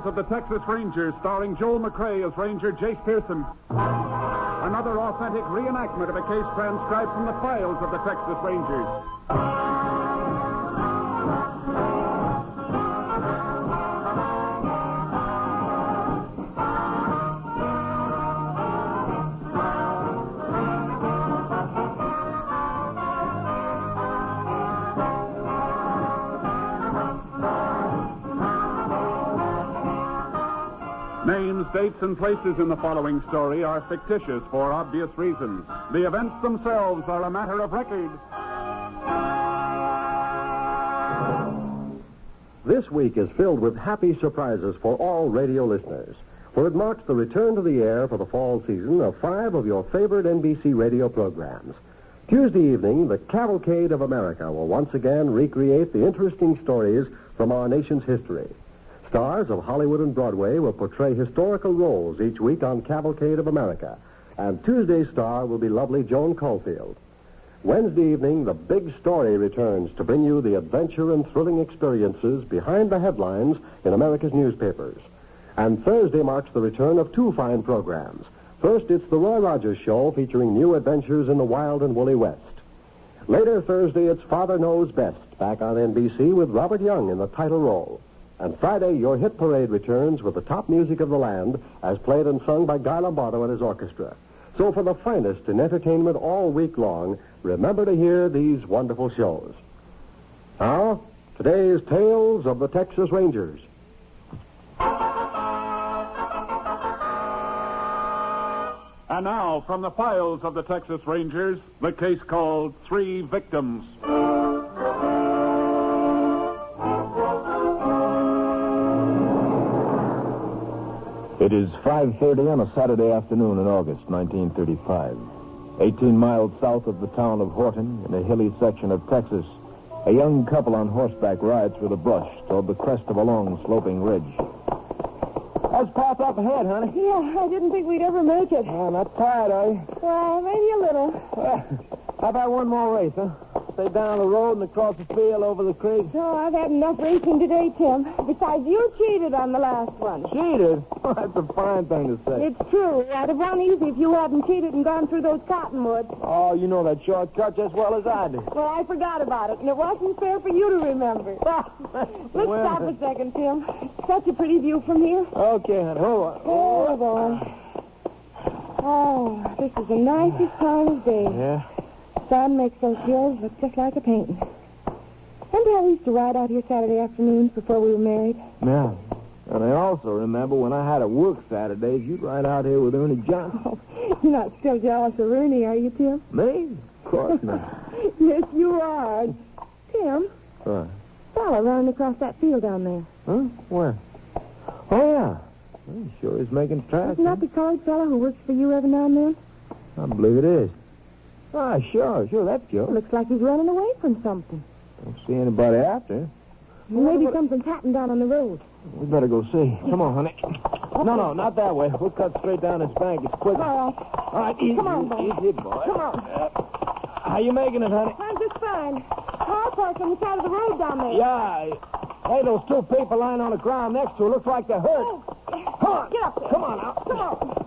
of the Texas Rangers, starring Joel McRae as Ranger Jace Pearson. Another authentic reenactment of a case transcribed from the files of the Texas Rangers. Names, dates, and places in the following story are fictitious for obvious reasons. The events themselves are a matter of record. This week is filled with happy surprises for all radio listeners, for it marks the return to the air for the fall season of 5 of your favorite NBC radio programs. Tuesday evening, the Cavalcade of America will once again recreate the interesting stories from our nation's history. Stars of Hollywood and Broadway will portray historical roles each week on Cavalcade of America, and Tuesday's star will be lovely Joan Caulfield. Wednesday evening, the big story returns to bring you the adventure and thrilling experiences behind the headlines in America's newspapers. And Thursday marks the return of 2 fine programs. First, it's the Roy Rogers Show featuring new adventures in the wild and woolly West. Later Thursday, it's Father Knows Best, back on NBC with Robert Young in the title role. And Friday, your hit parade returns with the top music of the land as played and sung by Guy Lombardo and his orchestra. So for the finest in entertainment all week long, remember to hear these wonderful shows. Now, today's Tales of the Texas Rangers. And now, from the files of the Texas Rangers, the case called 3 Victims. It is 5:30 on a Saturday afternoon in August 1935. 18 miles south of the town of Horton, in a hilly section of Texas, a young couple on horseback ride through the brush toward the crest of a long, sloping ridge. Let's pass up ahead, honey. Yeah, I didn't think we'd ever make it. Oh, not tired, are you? Well, maybe a little. How about one more race, huh? Stay down the road and across the field over the creek. Oh, I've had enough racing today, Tim. Besides, you cheated on the last one. Cheated? That's a fine thing to say. It's true. I'd have run easy if you hadn't cheated and gone through those cottonwoods. Oh, you know that shortcut just as well as I do. Well, I forgot about it, and it wasn't fair for you to remember. Let's stop a second, Tim. It's such a pretty view from here. Okay, honey. Hold on. Oh, boy. Oh, this is the nicest time of day. Yeah? Sun makes those hills look just like a painting. Remember how we used to ride out here Saturday afternoons before we were married? Yeah. And I also remember when I had to work Saturdays, you'd ride out here with Ernie Johnson. Oh, you're not still jealous of Ernie, are you, Tim? Me? Of course not. Yes, you are. Tim, What? fella running across that field down there. Huh? Where? Oh, yeah. Well, he sure is making tracks. Isn't that the colored fella who works for you every now and then? I believe it is. Ah, sure, that's Joe. Looks like he's running away from something. Don't see anybody after him. Maybe something's happened down on the road. We better go see. Come on, honey. No, not that way. We'll cut straight down this bank. It's quicker. All right. All right, easy. Come on, boy. Easy, boy. Come on. How you making it, honey? I'm just fine. Car parked on the side of the road down there. Yeah. Hey, those 2 people lying on the ground next to her. Looks like they're hurt. Oh, Come on. get up there. Come on now. Come on.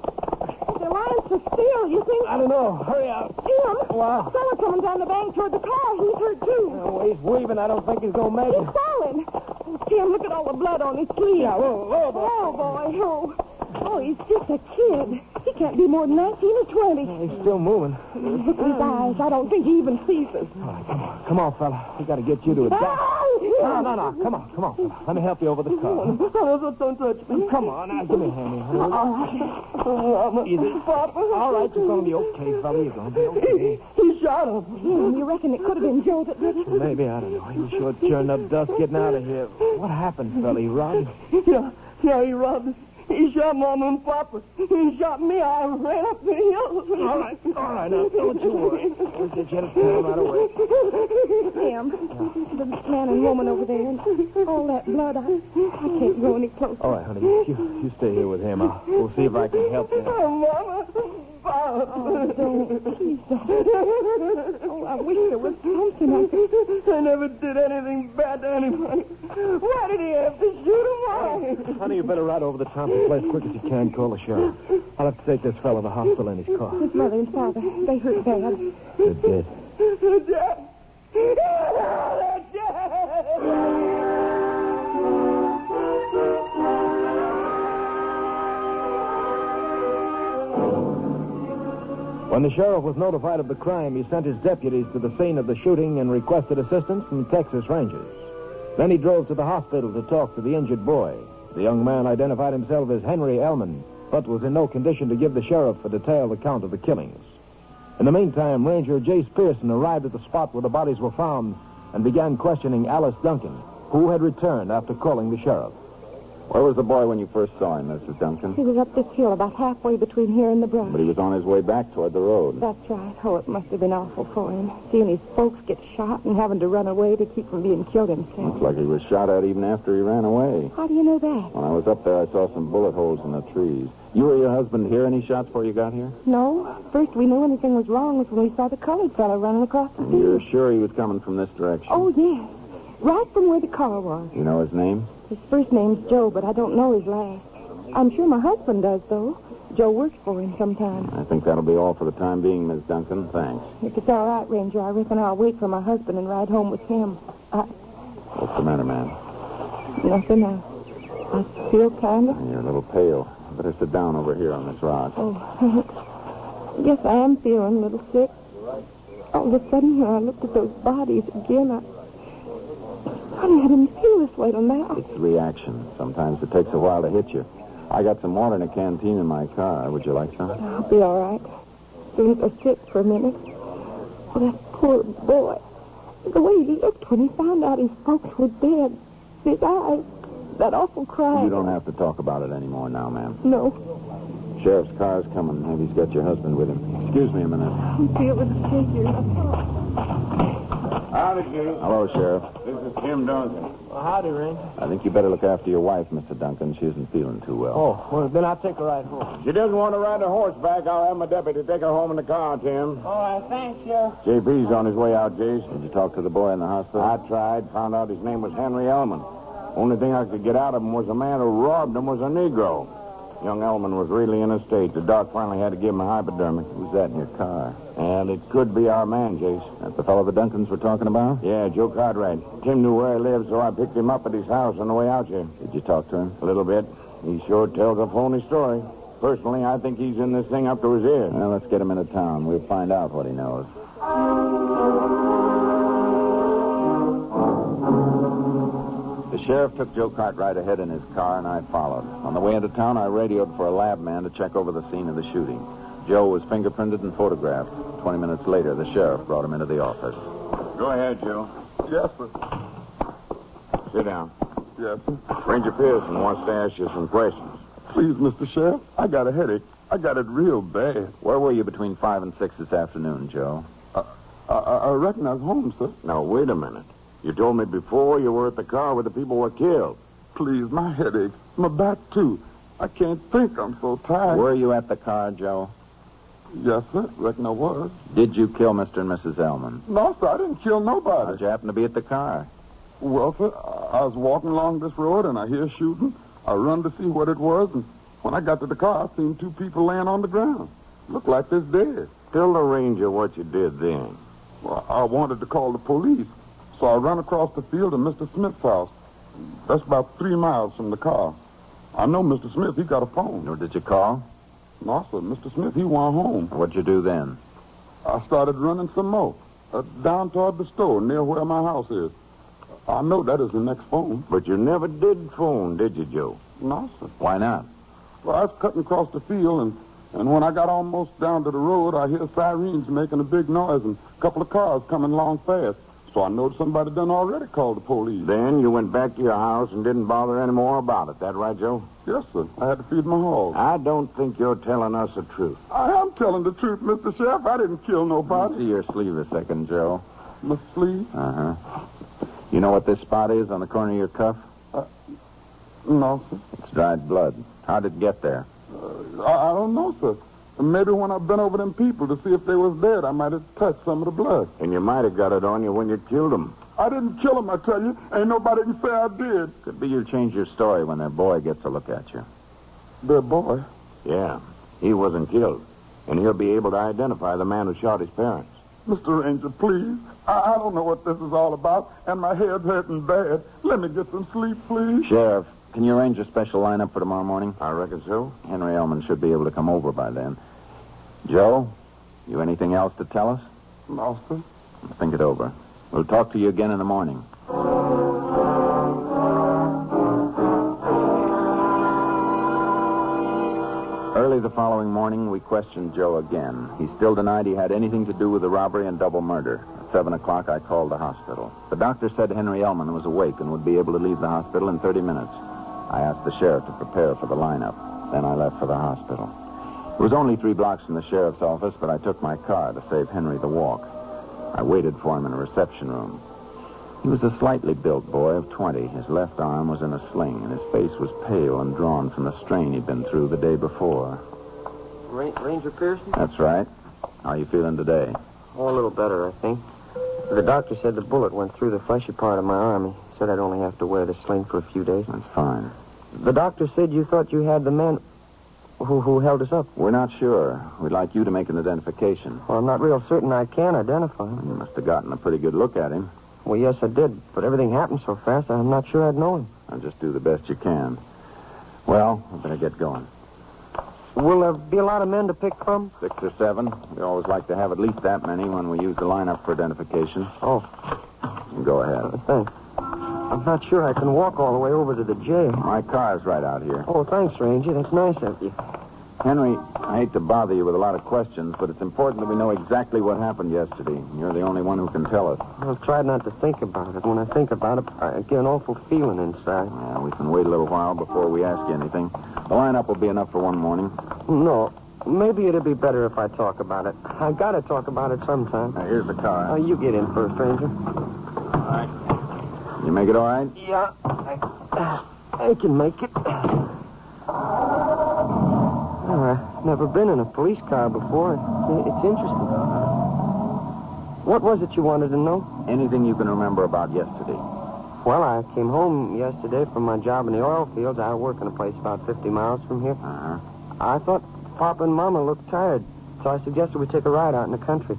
They're lying for steal, you think? I don't know. Hurry up. Tim, What? fella coming down the bank toward the car. He's hurt, too. Oh, he's weaving. I don't think he's going to make He's it. falling. Oh, Tim, look at all the blood on his sleeve. Yeah, whoa, boy. Oh, boy. Oh, he's just a kid. He can't be more than 19 or 20. He's still moving. Look at his eyes. I don't think he even sees us. All right, come on, fella. We got to get you to a doctor. No. Come on, fella. Let me help you over the car. Don't touch me. Come on, now, give me a hand here. Honey. All right. Easy. Papa. All right, you're going to be okay, fella. You're going to be okay. He shot him. You reckon it could have been Joe that did it? Maybe, I don't know. He sure churned up dust getting out of here. What happened, fella? He robbed? Yeah, he robbed us. He shot Mama and Papa. He shot me. I ran up the hill. All right. Now, don't you worry. We'll get you to town right away. Tim, the man and woman over there, and all that blood, I can't go any closer. All right, honey. You stay here with him. We'll see if I can help you. Oh, Mama. Papa. Oh, please don't. Oh, I wish there was something I could... I never did anything bad to anybody. Why did he have to shoot him? Why? Honey, you better ride over to the Thompson place as quick as you can. Call the sheriff. I'll have to take this fellow to the hospital in his car. His mother and father, they hurt bad. They're dead. Dad. They're dead. When the sheriff was notified of the crime, he sent his deputies to the scene of the shooting and requested assistance from Texas Rangers. Then he drove to the hospital to talk to the injured boy. The young man identified himself as Henry Ellman, but was in no condition to give the sheriff a detailed account of the killings. In the meantime, Ranger Jace Pearson arrived at the spot where the bodies were found and began questioning Alice Duncan, who had returned after calling the sheriff. Where was the boy when you first saw him, Mrs. Duncan? He was up this hill about halfway between here and the brush. But he was on his way back toward the road. That's right. Oh, it must have been awful for him. Seeing his folks get shot and having to run away to keep from being killed himself. Looks like he was shot at even after he ran away. How do you know that? When I was up there, I saw some bullet holes in the trees. You or your husband hear any shots before you got here? No. First we knew anything was wrong was when we saw the colored fellow running across the field. You're sure he was coming from this direction? Oh, yes. Right from where the car was. You know his name? His first name's Joe, but I don't know his last. I'm sure my husband does, though. Joe works for him sometimes. I think that'll be all for the time being, Miss Duncan. Thanks. If it's all right, Ranger, I reckon I'll wait for my husband and ride home with him. What's the matter, ma'am? Nothing. I feel kind of... You're a little pale. Better sit down over here on this rock. Oh, thanks. Yes, I am feeling a little sick. All of a sudden, when I looked at those bodies again, Honey, I didn't feel this way till now. It's reaction. Sometimes it takes a while to hit you. I got some water in a canteen in my car. Would you like some? I'll be all right. As soon as I sit for a minute. Oh, that poor boy. The way he looked when he found out his folks were dead. His eyes. That awful cry. You don't have to talk about it anymore now, ma'am. No. Sheriff's car's coming. Maybe he's got your husband with him. Excuse me a minute. I'm feeling shaky. Howdy, Joe. Hello, Sheriff. This is Tim Duncan. Well, howdy, Ranger. I think you better look after your wife, Mr. Duncan. She isn't feeling too well. Oh, well, then I'll take her right home. She doesn't want to ride a horseback. I'll have my deputy take her home in the car, Tim. All right, thanks, Sheriff. JP's on his way out, Jace. Did you talk to the boy in the hospital? I tried. Found out his name was Henry Ellman. Only thing I could get out of him was the man who robbed him was a Negro. Young Ellman was really in a state. The doc finally had to give him a hypodermic. Who's that in your car? And it could be our man, Jace. That's the fellow the Duncans were talking about? Yeah, Joe Cartwright. Tim knew where he lived, so I picked him up at his house on the way out here. Did you talk to him? A little bit. He sure tells a phony story. Personally, I think he's in this thing up to his ears. Well, let's get him into town. We'll find out what he knows. The sheriff took Joe Cartwright ahead in his car, and I followed. On the way into town, I radioed for a lab man to check over the scene of the shooting. Joe was fingerprinted and photographed. 20 minutes later, the sheriff brought him into the office. Go ahead, Joe. Yes, sir. Sit down. Yes, sir. Ranger Pearson wants to ask you some questions. Please, Mr. Sheriff, I got a headache. I got it real bad. Where were you between 5 and 6 this afternoon, Joe? I reckon I was home, sir. Now, wait a minute. You told me before you were at the car where the people were killed. Please, my headache. My back, too. I can't think. I'm so tired. Were you at the car, Joe? Yes, sir. Reckon I was. Did you kill Mr. and Mrs. Ellman? No, sir. I didn't kill nobody. How'd you happen to be at the car? Well, sir, I was walking along this road, and I hear shooting. I run to see what it was, and when I got to the car, I seen two people laying on the ground. Looked like they're dead. Tell the ranger what you did then. Well, I wanted to call the police, so I run across the field to Mr. Smith's house. That's about 3 miles from the car. I know Mr. Smith. He got a phone. Or did you call? No, sir. Mr. Smith, he went home. What'd you do then? I started running some more. Down toward the store near where my house is. I know that is the next phone. But you never did phone, did you, Joe? No, sir. Why not? Well, I was cutting across the field, and when I got almost down to the road, I hear sirens making a big noise and a couple of cars coming along fast. So I know somebody done already called the police. Then you went back to your house and didn't bother any more about it. That right, Joe? Yes, sir. I had to feed my hog. I don't think you're telling us the truth. I am telling the truth, Mr. Sheriff. I didn't kill nobody. See your sleeve a second, Joe. My sleeve? Uh-huh. You know what this spot is on the corner of your cuff? No, sir. It's dried blood. How did it get there? I don't know, sir. And maybe when I bent over them people to see if they was dead, I might have touched some of the blood. And you might have got it on you when you killed them. I didn't kill them, I tell you. Ain't nobody can say I did. Could be you change your story when their boy gets a look at you. Their boy? Yeah, he wasn't killed. And he'll be able to identify the man who shot his parents. Mr. Ranger, please. I don't know what this is all about, and my head's hurting bad. Let me get some sleep, please. Sheriff, can you arrange a special lineup for tomorrow morning? I reckon so. Henry Elman should be able to come over by then. Joe, you anything else to tell us? No, sir. Think it over. We'll talk to you again in the morning. Early the following morning, we questioned Joe again. He still denied he had anything to do with the robbery and double murder. At 7 o'clock, I called the hospital. The doctor said Henry Elman was awake and would be able to leave the hospital in 30 minutes. I asked the sheriff to prepare for the lineup. Then I left for the hospital. It was only 3 blocks from the sheriff's office, but I took my car to save Henry the walk. I waited for him in a reception room. He was a slightly built boy of 20. His left arm was in a sling, and his face was pale and drawn from the strain he'd been through the day before. Ranger Pearson? That's right. How are you feeling today? Oh, a little better, I think. The doctor said the bullet went through the fleshy part of my arm. He said I'd only have to wear the sling for a few days. That's fine. The doctor said you thought you had the man who held us up. We're not sure. We'd like you to make an identification. Well, I'm not real certain I can identify him. You must have gotten a pretty good look at him. Well, yes, I did, but everything happened so fast, I'm not sure I'd know him. I'll just do the best you can. Well, I better get going. Will there be a lot of men to pick from? 6 or 7. We always like to have at least that many when we use the lineup for identification. Oh. Go ahead. Thanks. I'm not sure I can walk all the way over to the jail. My car's right out here. Oh, thanks, Ranger. That's nice of you. Henry, I hate to bother you with a lot of questions, but it's important that we know exactly what happened yesterday. You're the only one who can tell us. I'll try not to think about it. When I think about it, I get an awful feeling inside. Yeah, we can wait a little while before we ask you anything. The lineup will be enough for one morning. No. Maybe it'd be better if I talk about it. I gotta talk about it sometime. Now, here's the car. You get in first, Ranger. All right. You make it all right? Yeah. I can make it. I've never been in a police car before. It's interesting. What was it you wanted to know? Anything you can remember about yesterday? Well, I came home yesterday from my job in the oil fields. I work in a place about 50 miles from here. Uh-huh. I thought Papa and Mama looked tired, so I suggested we take a ride out in the country.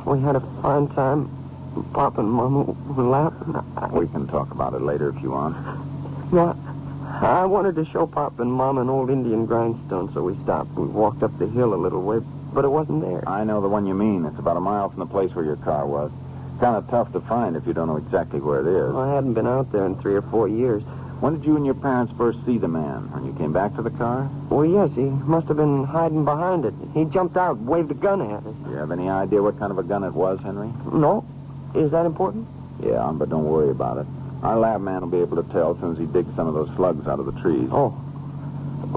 We had a fine time. Papa and Mama were laughing. We can talk about it later if you want. No, I wanted to show Papa and Mama an old Indian grindstone, so we stopped. We walked up the hill a little way, but it wasn't there. I know the one you mean. It's about a mile from the place where your car was. Kind of tough to find if you don't know exactly where it is. Well, I hadn't been out there in 3 or 4 years. When did you and your parents first see the man? When you came back to the car? Well, yes, he must have been hiding behind it. He jumped out, waved a gun at us. Do you have any idea what kind of a gun it was, Henry? No. Is that important? Yeah, but don't worry about it. Our lab man will be able to tell as soon as he digs some of those slugs out of the trees. Oh.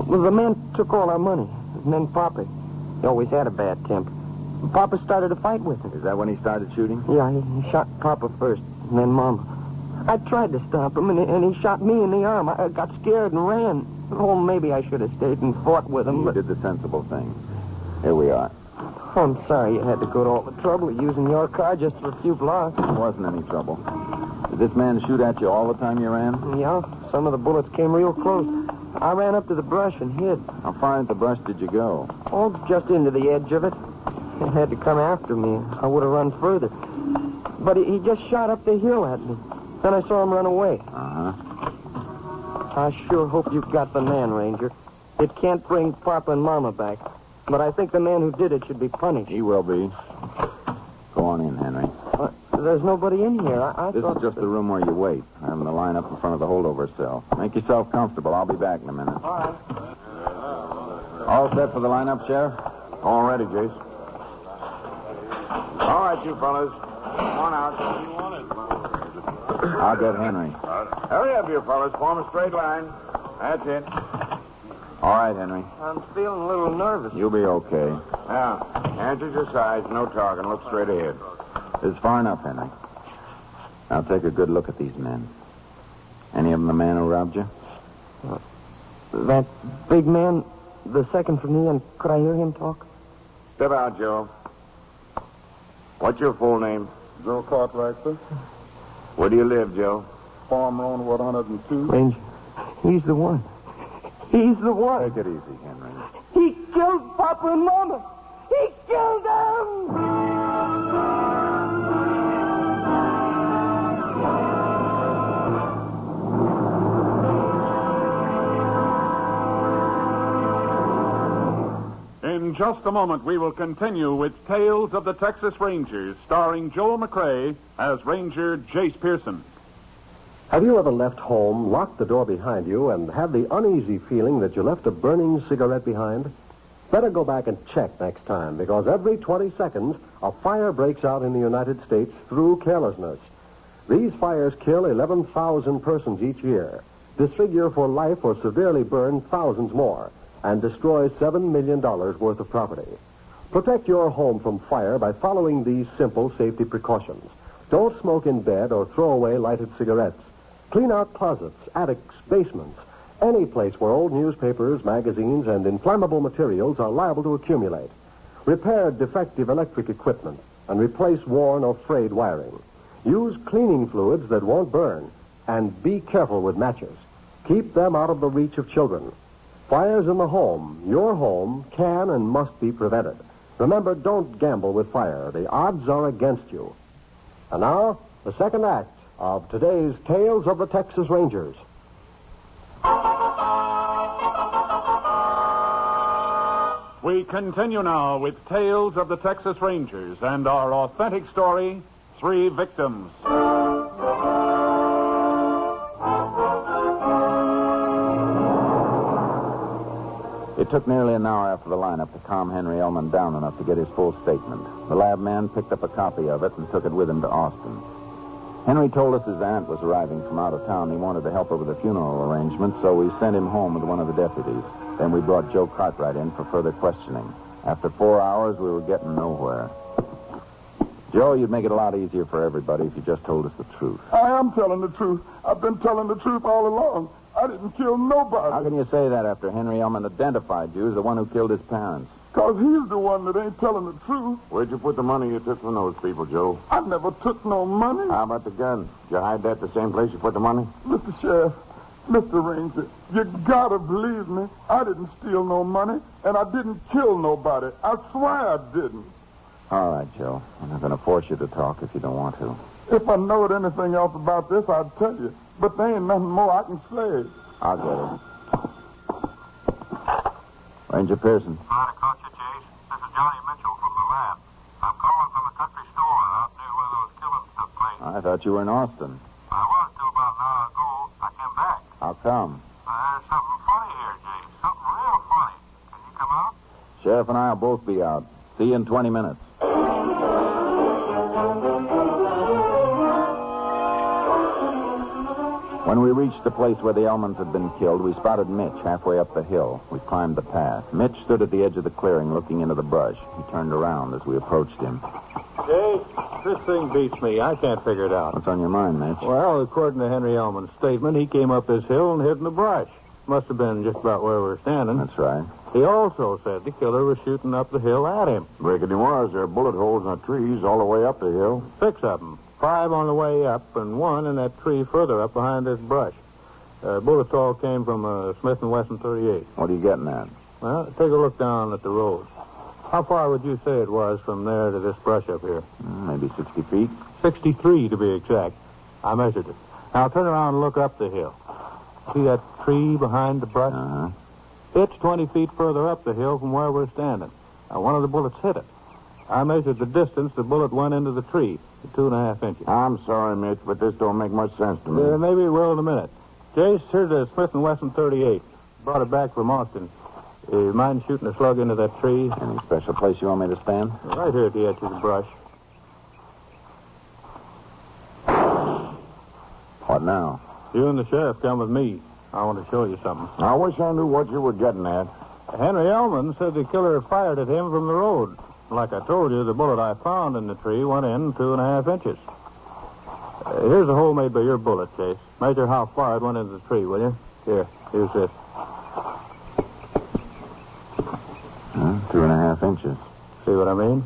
Well, the man took all our money. And then Papa. He always had a bad temper. Papa started a fight with him. Is that when he started shooting? Yeah, he shot Papa first, and then Mama. I tried to stop him, and he shot me in the arm. I got scared and ran. Oh, maybe I should have stayed and fought with him. You did the sensible thing. Here we are. Oh, I'm sorry you had to go to all the trouble of using your car just for a few blocks. It wasn't any trouble. Did this man shoot at you all the time you ran? Yeah, some of the bullets came real close. I ran up to the brush and hid. How far into the brush did you go? Oh, just into the edge of it. He had to come after me. I would have run further. But he just shot up the hill at me. Then I saw him run away. Uh-huh. I sure hope you got the man, Ranger. It can't bring Papa and Mama back. But I think the man who did it should be punished. He will be. Go on in, Henry. There's nobody in here. I This thought... is just the room where you wait. I'm in the line up in front of the holdover cell. Make yourself comfortable. I'll be back in a minute. All right. All set for the lineup, Sheriff? All ready, Jace. All right, you fellas. Come on out. I'll get Henry. Hurry up, you fellas. Form a straight line. That's it. All right, Henry. I'm feeling a little nervous. You'll be okay. Now, hands at your sides. No talking. Look straight ahead. It's far enough, Henry. Now take a good look at these men. Any of them the man who robbed you? That big man, the second from the end, could I hear him talk? Step out, Joe. What's your full name? Joe Cartwright, sir. Where do you live, Joe? Farm Road 102. Ranger, he's the one. He's the one. Take it easy, Henry. He killed Papa and Mama. He killed them! In just a moment, we will continue with Tales of the Texas Rangers, starring Joel McCrea as Ranger Jace Pearson. Have you ever left home, locked the door behind you, and had the uneasy feeling that you left a burning cigarette behind? Better go back and check next time, because every 20 seconds, a fire breaks out in the United States through carelessness. These fires kill 11,000 persons each year, disfigure for life or severely burn thousands more, and destroy $7 million worth of property. Protect your home from fire by following these simple safety precautions. Don't smoke in bed or throw away lighted cigarettes. Clean out closets, attics, basements, any place where old newspapers, magazines, and inflammable materials are liable to accumulate. Repair defective electric equipment and replace worn or frayed wiring. Use cleaning fluids that won't burn, and be careful with matches. Keep them out of the reach of children. Fires in the home, your home, can and must be prevented. Remember, don't gamble with fire. The odds are against you. And now, the second act of today's Tales of the Texas Rangers. We continue now with Tales of the Texas Rangers and our authentic story, Three Victims. It took nearly an hour after the lineup to calm Henry Elman down enough to get his full statement. The lab man picked up a copy of it and took it with him to Austin. Henry told us his aunt was arriving from out of town. He wanted to help her with the funeral arrangements, so we sent him home with one of the deputies. Then we brought Joe Cartwright in for further questioning. After 4 hours, we were getting nowhere. Joe, you'd make it a lot easier for everybody if you just told us the truth. I am telling the truth. I've been telling the truth all along. I didn't kill nobody. How can you say that after Henry Elman identified you as the one who killed his parents? Because he's the one that ain't telling the truth. Where'd you put the money you took from those people, Joe? I never took no money. How about the gun? Did you hide that the same place you put the money? Mr. Sheriff, Mr. Ranger, you gotta believe me. I didn't steal no money, and I didn't kill nobody. I swear I didn't. All right, Joe. I'm not going to force you to talk if you don't want to. If I knowed anything else about this, I'd tell you. But there ain't nothing more I can say. I'll get it. Ranger Pearson. Sorry to caught you, Chase. This is Johnny Mitchell from the lab. I'm calling from the country store out near where those killings took place. I thought you were in Austin. I was till about an hour ago. I came back. How come? There's something funny here, James. Something real funny. Can you come out? Sheriff and I will both be out. See you in 20 minutes. When we reached the place where the Elmans had been killed, we spotted Mitch halfway up the hill. We climbed the path. Mitch stood at the edge of the clearing looking into the brush. He turned around as we approached him. Jay, this thing beats me. I can't figure it out. What's on your mind, Mitch? Well, according to Henry Elman's statement, he came up this hill and hid in the brush. Must have been just about where we were standing. That's right. He also said the killer was shooting up the hill at him. Reckon he was. There are bullet holes in the trees all the way up the hill. 6 of them. 5 on the way up and 1 in that tree further up behind this brush. Bullets all came from a Smith & Wesson 38. What are you getting at? Well, take a look down at the road. How far would you say it was from there to this brush up here? Maybe 60 feet. 63 to be exact. I measured it. Now turn around and look up the hill. See that tree behind the brush? Uh-huh. It's 20 feet further up the hill from where we're standing. Now, one of the bullets hit it. I measured the distance the bullet went into the tree, 2.5 inches. I'm sorry, Mitch, but this don't make much sense to me. Maybe it will in a minute. Jace, here's a Smith & Wesson 38. Brought it back from Austin. You mind shooting a slug into that tree? Any special place you want me to stand? Right here at the edge of the brush. What now? You and the sheriff come with me. I want to show you something. I wish I knew what you were getting at. Henry Elman said the killer fired at him from the road. Like I told you, the bullet I found in the tree went in 2.5 inches. Here's a hole made by your bullet, Chase. Measure how far it went into the tree, will you? Here's this. 2.5 inches. See what I mean?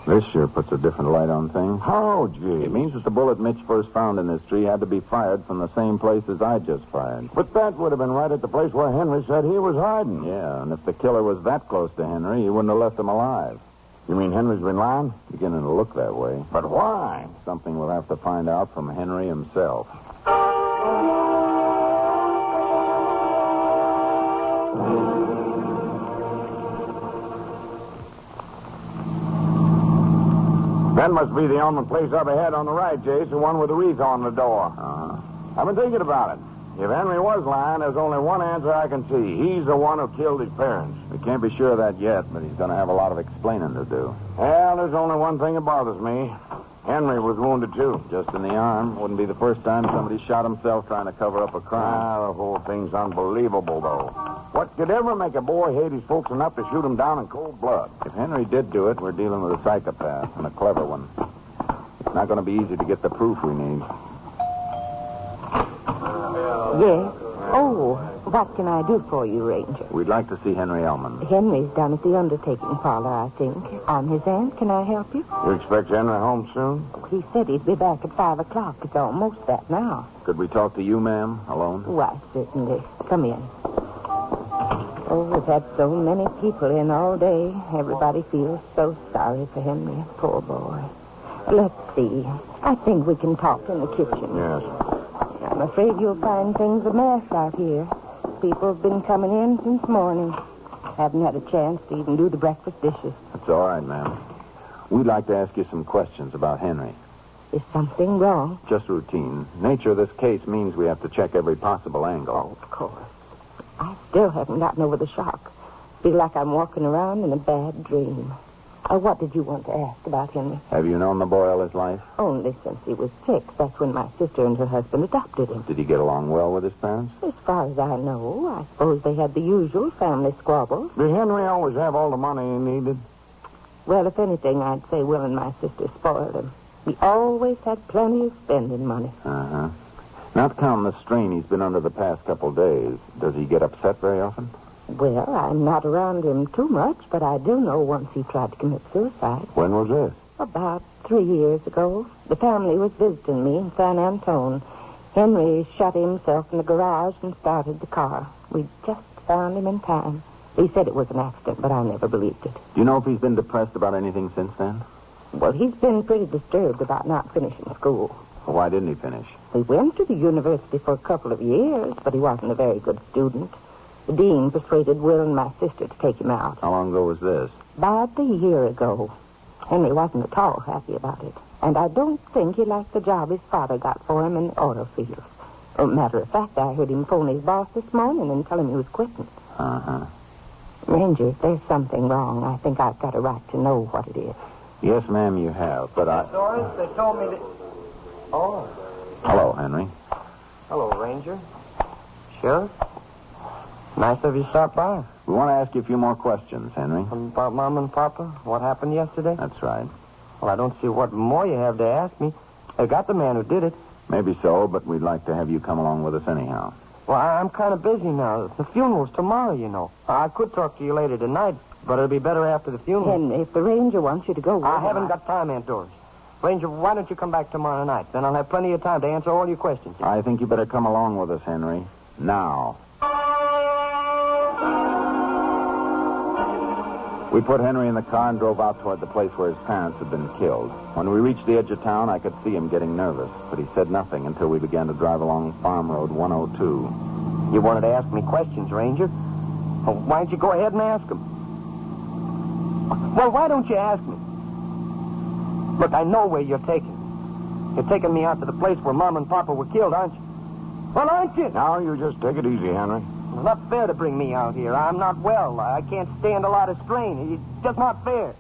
This sure puts a different light on things. Oh, gee. It means that the bullet Mitch first found in this tree had to be fired from the same place as I just fired. But that would have been right at the place where Henry said he was hiding. Yeah, and if the killer was that close to Henry, he wouldn't have left him alive. You mean Henry's been lying? Beginning to look that way. But why? Something we'll have to find out from Henry himself. That must be the only place up ahead on the right, Jace, the one with the wreath on the door. I've been thinking about it. If Henry was lying, there's only one answer I can see. He's the one who killed his parents. We can't be sure of that yet, but he's going to have a lot of explaining to do. Well, there's only one thing that bothers me. Henry was wounded, too. Just in the arm. Wouldn't be the first time somebody shot himself trying to cover up a crime. The whole thing's unbelievable, though. What could ever make a boy hate his folks enough to shoot him down in cold blood? If Henry did do it, we're dealing with a psychopath, and a clever one. It's not going to be easy to get the proof we need. Yes. Oh, what can I do for you, Ranger? We'd like to see Henry Elman. Henry's down at the undertaking parlor, I think. I'm his aunt. Can I help you? You expect Henry home soon? He said he'd be back at 5 o'clock. It's almost that now. Could we talk to you, ma'am, alone? Why, certainly. Come in. Oh, we've had so many people in all day. Everybody feels so sorry for Henry. Poor boy. Let's see. I think we can talk in the kitchen. Yes. I'm afraid you'll find things a mess out here. People have been coming in since morning. Haven't had a chance to even do the breakfast dishes. That's all right, ma'am. We'd like to ask you some questions about Henry. Is something wrong? Just routine. Nature of this case means we have to check every possible angle. Oh, of course. I still haven't gotten over the shock. Feel like I'm walking around in a bad dream. What did you want to ask about Henry? Have you known the boy all his life? Only since he was 6. That's when my sister and her husband adopted him. Did he get along well with his parents? As far as I know, I suppose they had the usual family squabbles. Did Henry always have all the money he needed? Well, if anything, I'd say Will and my sister spoiled him. He always had plenty of spending money. Uh-huh. Not counting the strain he's been under the past couple days, does he get upset very often? Well, I'm not around him too much, but I do know once he tried to commit suicide. When was this? About 3 years ago. The family was visiting me in San Antone. Henry shut himself in the garage and started the car. We just found him in time. He said it was an accident, but I never believed it. Do you know if he's been depressed about anything since then? Well, he's been pretty disturbed about not finishing school. Well, why didn't he finish? He went to the university for a couple of years, but he wasn't a very good student. The dean persuaded Will and my sister to take him out. How long ago was this? About a year ago. Henry wasn't at all happy about it. And I don't think he liked the job his father got for him in the oil fields. Matter of fact, I heard him phone his boss this morning and tell him he was quitting. Uh-huh. Ranger, if there's something wrong, I think I've got a right to know what it is. Yes, ma'am, you have, but Doris, they told me that... Oh. Hello, Henry. Hello, Ranger. Sheriff? Nice of you to stop by. We want to ask you a few more questions, Henry. About Mom and Papa? What happened yesterday? That's right. Well, I don't see what more you have to ask me. I got the man who did it. Maybe so, but we'd like to have you come along with us anyhow. Well, I'm kind of busy now. The funeral's tomorrow, you know. I could talk to you later tonight, but it'll be better after the funeral. Henry, if the ranger wants you to go... I haven't got time, Aunt Doris. Ranger, why don't you come back tomorrow night? Then I'll have plenty of time to answer all your questions. I think you better come along with us, Henry. Now. We put Henry in the car and drove out toward the place where his parents had been killed. When we reached the edge of town, I could see him getting nervous, but he said nothing until we began to drive along Farm Road 102. You wanted to ask me questions, Ranger. Well, why don't you go ahead and ask them? Well, why don't you ask me? Look, I know where you're taking me. You're taking me out to the place where Mom and Papa were killed, aren't you? Well, aren't you? Now, you just take it easy, Henry. It's not fair to bring me out here. I'm not well. I can't stand a lot of strain. It's just not fair.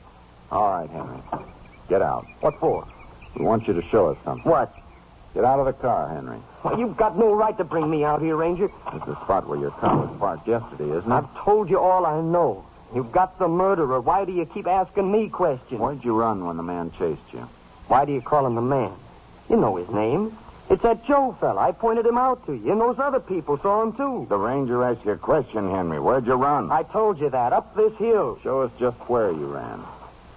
All right, Henry. Get out. What for? We want you to show us something. What? Get out of the car, Henry. Well, you've got no right to bring me out here, Ranger. It's the spot where your car was parked yesterday, isn't it? I've told you all I know. You've got the murderer. Why do you keep asking me questions? Where'd you run when the man chased you? Why do you call him the man? You know his name. It's that Joe fella. I pointed him out to you, and those other people saw him, too. The ranger asked you a question, Henry. Where'd you run? I told you that, up this hill. Show us just where you ran.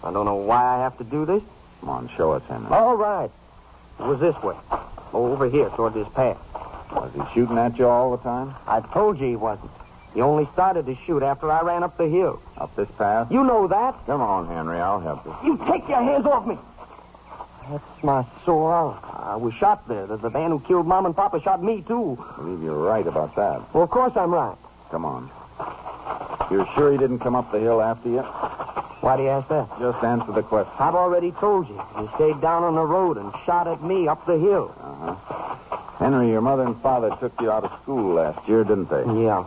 I don't know why I have to do this. Come on, show us, Henry. All right. It was this way. Over here, toward this path. Was he shooting at you all the time? I told you he wasn't. He only started to shoot after I ran up the hill. Up this path? You know that. Come on, Henry. I'll help you. You take your hands off me. That's my sore arm. I was shot there. The man who killed Mom and Papa shot me, too. I believe you're right about that. Well, of course I'm right. Come on. You're sure he didn't come up the hill after you? Why do you ask that? Just answer the question. I've already told you. He stayed down on the road and shot at me up the hill. Uh-huh. Henry, your mother and father took you out of school last year, didn't they? Yeah.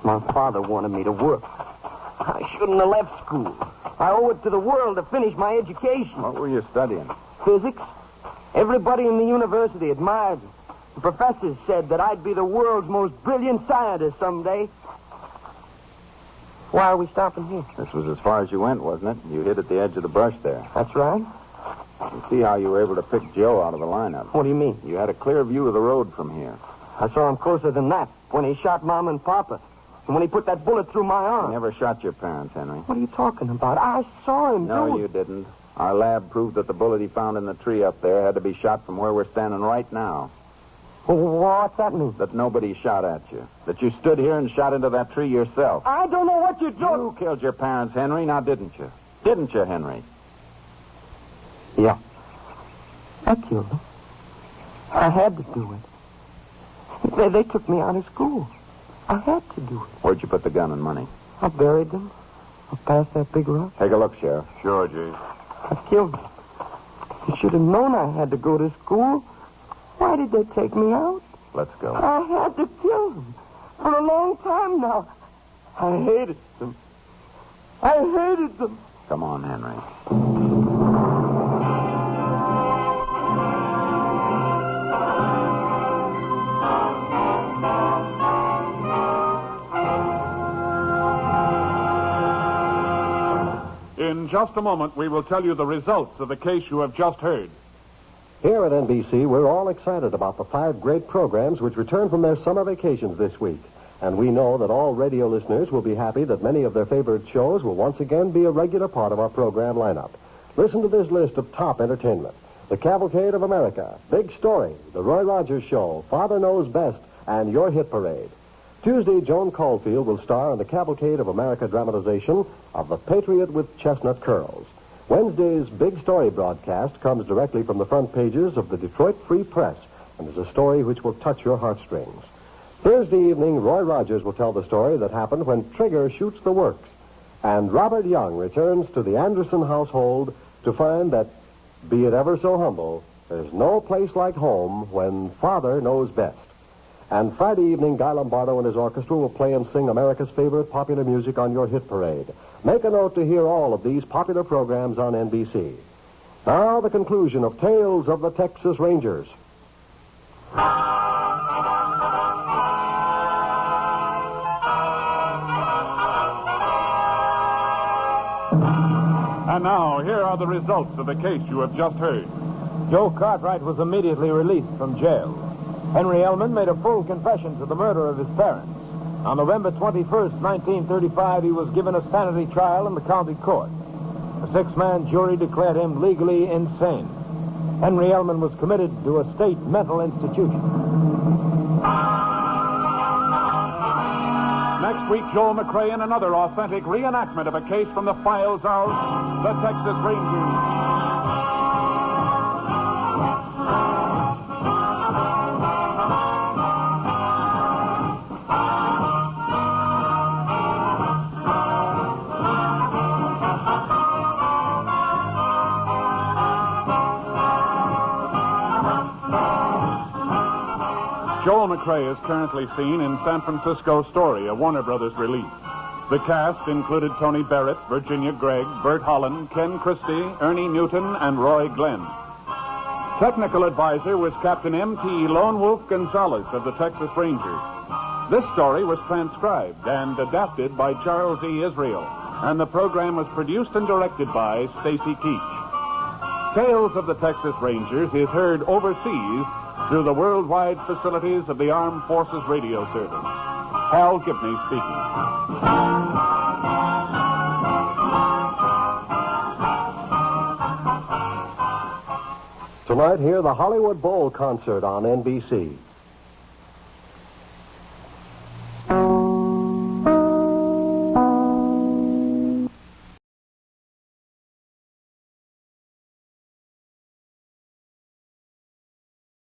My father wanted me to work. I shouldn't have left school. I owe it to the world to finish my education. What were you studying? Physics. Everybody in the university admired me. The professors said that I'd be the world's most brilliant scientist someday. Why are we stopping here? This was as far as you went, wasn't it? You hid at the edge of the brush there. That's right. You see how you were able to pick Joe out of the lineup. What do you mean? You had a clear view of the road from here. I saw him closer than that, when he shot Mom and Papa. And when he put that bullet through my arm. He never shot your parents, Henry. What are you talking about? I saw him No, do it. you didn't. Our lab proved that the bullet he found in the tree up there had to be shot from where we're standing right now. Well, what's that mean? That nobody shot at you. That you stood here and shot into that tree yourself. I don't know what you're doing. You killed your parents, Henry, now didn't you? Didn't you, Henry? Yeah. I killed them. I had to do it. They took me out of school. I had to do it. Where'd you put the gun and money? I buried them. I passed that big rock. Take a look, Sheriff. Sure, Jay. I killed them. You should have known I had to go to school. Why did they take me out? Let's go. I had to kill them. For a long time now. I hated them. I hated them. Come on, Henry. In just a moment, we will tell you the results of the case you have just heard. Here at NBC, we're all excited about the 5 great programs which return from their summer vacations this week. And we know that all radio listeners will be happy that many of their favorite shows will once again be a regular part of our program lineup. Listen to this list of top entertainment. The Cavalcade of America, Big Story, The Roy Rogers Show, Father Knows Best, and Your Hit Parade. Tuesday, Joan Caulfield will star in the Cavalcade of America dramatization of The Patriot with Chestnut Curls. Wednesday's Big Story broadcast comes directly from the front pages of the Detroit Free Press and is a story which will touch your heartstrings. Thursday evening, Roy Rogers will tell the story that happened when Trigger shoots the works. And Robert Young returns to the Anderson household to find that, be it ever so humble, there's no place like home when Father knows best. And Friday evening, Guy Lombardo and his orchestra will play and sing America's favorite popular music on Your Hit Parade. Make a note to hear all of these popular programs on NBC. Now, the conclusion of Tales of the Texas Rangers. And now, here are the results of the case you have just heard. Joe Cartwright was immediately released from jail. Henry Ellman made a full confession to the murder of his parents. On November 21st, 1935, he was given a sanity trial in the county court. A 6-man jury declared him legally insane. Henry Ellman was committed to a state mental institution. Next week, Joel McRae in another authentic reenactment of a case from the files of the Texas Rangers. Joel McRae is currently seen in San Francisco Story, a Warner Brothers release. The cast included Tony Barrett, Virginia Gregg, Bert Holland, Ken Christie, Ernie Newton, and Roy Glenn. Technical advisor was Captain M.T. Lone Wolf Gonzalez of the Texas Rangers. This story was transcribed and adapted by Charles E. Israel, and the program was produced and directed by Stacy Keach. Tales of the Texas Rangers is heard overseas through the worldwide facilities of the Armed Forces Radio Service. Hal Gibney speaking. Tonight, hear the Hollywood Bowl concert on NBC.